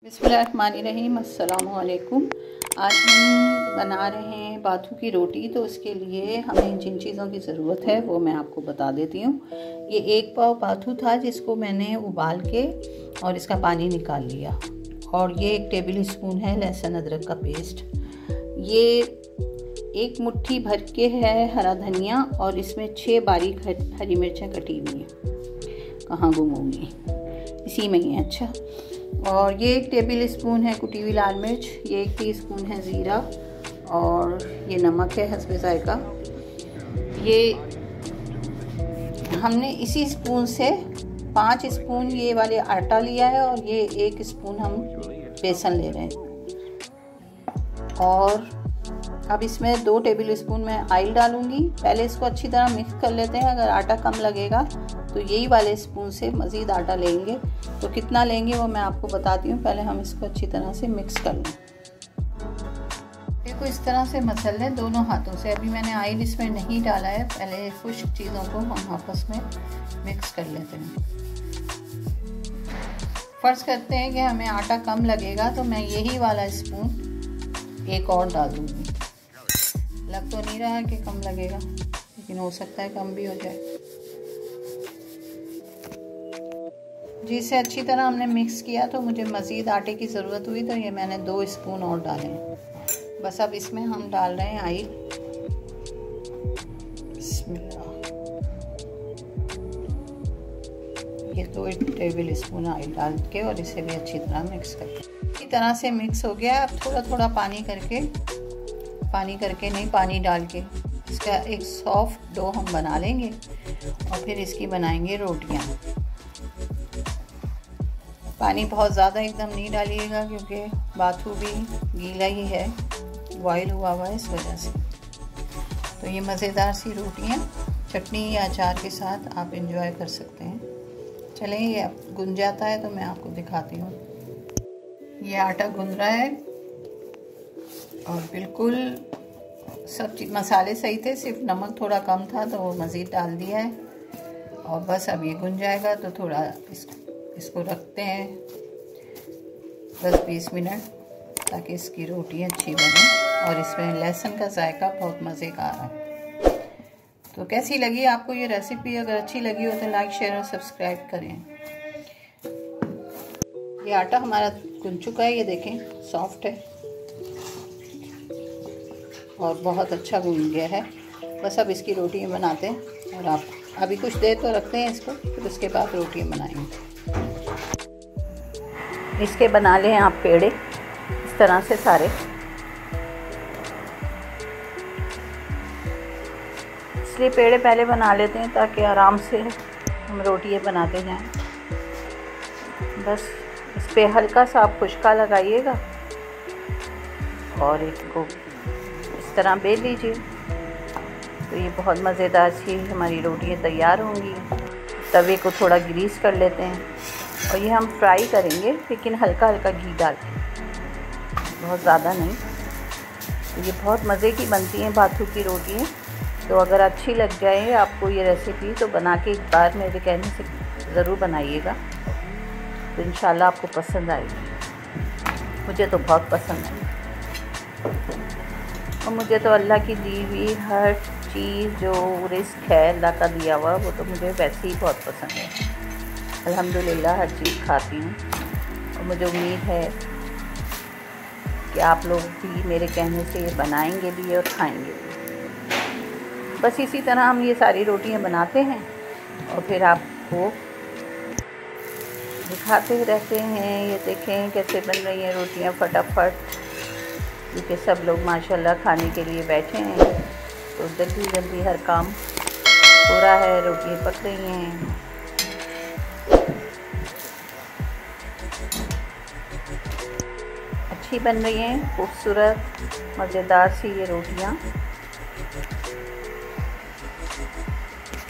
बिस्मिल्लाहिर्रहमानिर्रहीम, अस्सलामु अलैकुम। आज हम बना रहे हैं बाथू की रोटी। तो उसके लिए हमें जिन चीज़ों की ज़रूरत है वो मैं आपको बता देती हूँ। ये 1 पाव बाथू था जिसको मैंने उबाल के और इसका पानी निकाल लिया। और ये 1 टेबल स्पून है लहसुन अदरक का पेस्ट। ये 1 मुट्ठी भर के है हरा धनिया और इसमें 6 बारीक हरी मिर्चें कटी हुई हैं। कहाँ गुम होंगी, इसी में ही है। अच्छा, और ये 1 टेबल स्पून है कुटी हुई लाल मिर्च, ये 1 टीस्पून है ज़ीरा और ये नमक है हस्बे ज़ायका। ये हमने इसी स्पून से 5 स्पून ये वाले आटा लिया है और ये 1 स्पून हम बेसन ले रहे हैं। और अब इसमें 2 टेबल स्पून मैं ऑयल डालूँगी। पहले इसको अच्छी तरह मिक्स कर लेते हैं। अगर आटा कम लगेगा तो यही वाले स्पून से मज़ीद आटा लेंगे। तो कितना लेंगे वो मैं आपको बताती हूँ। पहले हम इसको अच्छी तरह से मिक्स कर लें। देखो इस तरह से मसल लें दोनों हाथों से। अभी मैंने ऑयल इसमें नहीं डाला है। पहले खुश्क चीज़ों को हम आपस में मिक्स कर लेते हैं। फ़र्ज़ करते हैं कि हमें आटा कम लगेगा तो मैं यही वाला स्पून 1 और डाल दूँगी। लग तो नहीं रहा कि कम लगेगा, लेकिन हो सकता है कम भी हो जाए। जिसे अच्छी तरह हमने मिक्स किया तो मुझे मज़ीद आटे की ज़रूरत हुई तो ये मैंने 2 स्पून और डाले हैं। बस अब इसमें हम डाल रहे हैं ऑयल। ये 2 टेबल स्पून ऑयल डाल के और इसे भी अच्छी तरह मिक्स करके अच्छी तरह से मिक्स हो गया। अब थोड़ा थोड़ा पानी डाल के इसका एक सॉफ्ट डो हम बना लेंगे और फिर इसकी बनाएंगे रोटियां। पानी बहुत ज़्यादा एकदम नहीं डालिएगा क्योंकि बाथू भी गीला ही है, बॉयल हुआ हुआ है, इस वजह से। तो ये मज़ेदार सी रोटियां चटनी या अचार के साथ आप इंजॉय कर सकते हैं। चलें, ये अब गुन जाता है तो मैं आपको दिखाती हूँ। ये आटा गुन रहा है और बिल्कुल सब चीज़ मसाले सही थे, सिर्फ नमक थोड़ा कम था तो वो मज़ीद डाल दिया है। और बस अब ये गुन जाएगा तो थोड़ा इसको रखते हैं 10-20 मिनट ताकि इसकी रोटी अच्छी बने। और इसमें लहसुन का जायका बहुत मज़े का आ रहा है। तो कैसी लगी आपको ये रेसिपी? अगर अच्छी लगी हो तो लाइक, शेयर और सब्सक्राइब करें। ये आटा हमारा गुन चुका है, ये देखें सॉफ्ट है और बहुत अच्छा गुन गया है। बस अब इसकी रोटियां बनाते हैं और आप अभी कुछ देर तो रखते हैं इसको, फिर उसके बाद रोटियां बनाएंगे। इसके बना लें आप पेड़े इस तरह से सारे। इसलिए पेड़े पहले बना लेते हैं ताकि आराम से हम रोटियां बनाते जाएं। बस इस पे हल्का सा आप खुशका लगाइएगा और इसको इस तरह बेल लीजिए तो ये बहुत मज़ेदार सी हमारी रोटियां तैयार होंगी। तवे को थोड़ा ग्रीस कर लेते हैं और ये हम फ्राई करेंगे, लेकिन हल्का हल्का घी डाल के, बहुत ज़्यादा नहीं। तो ये बहुत मज़े की बनती हैं बाथू की रोटियां। तो अगर अच्छी लग जाए आपको ये रेसिपी तो बना के एक बार मेरे कहने से ज़रूर बनाइएगा, तो इंशाल्लाह आपको पसंद आएगी। मुझे तो बहुत पसंद आई और मुझे तो अल्लाह की दी हुई हर चीज़ जो रिस्क है अल्लाह का दिया हुआ, वो तो मुझे वैसे ही बहुत पसंद है। अल्हम्दुलिल्लाह हर चीज़ खाती हूँ और मुझे उम्मीद है कि आप लोग भी मेरे कहने से ये बनाएंगे भी और खाएंगे भी। बस इसी तरह हम ये सारी रोटियां बनाते हैं और फिर आपको दिखाते रहते हैं। ये देखें कैसे बन रही हैं रोटियां फटाफट, क्योंकि सब लोग माशाल्लाह खाने के लिए बैठे हैं तो जल्दी जल्दी हर काम हो रहा है। रोटियां पक रही हैं। अच्छी बन रही हैं, खूबसूरत मज़ेदार सी ये रोटियां।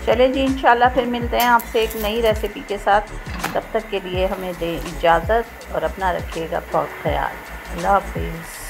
चले जी, इंशाल्लाह फिर मिलते हैं आपसे एक नई रेसिपी के साथ। तब तक के लिए हमें दें इजाज़त और अपना रखिएगा बहुत ख्याल। अल्लाह हाफ़िज़।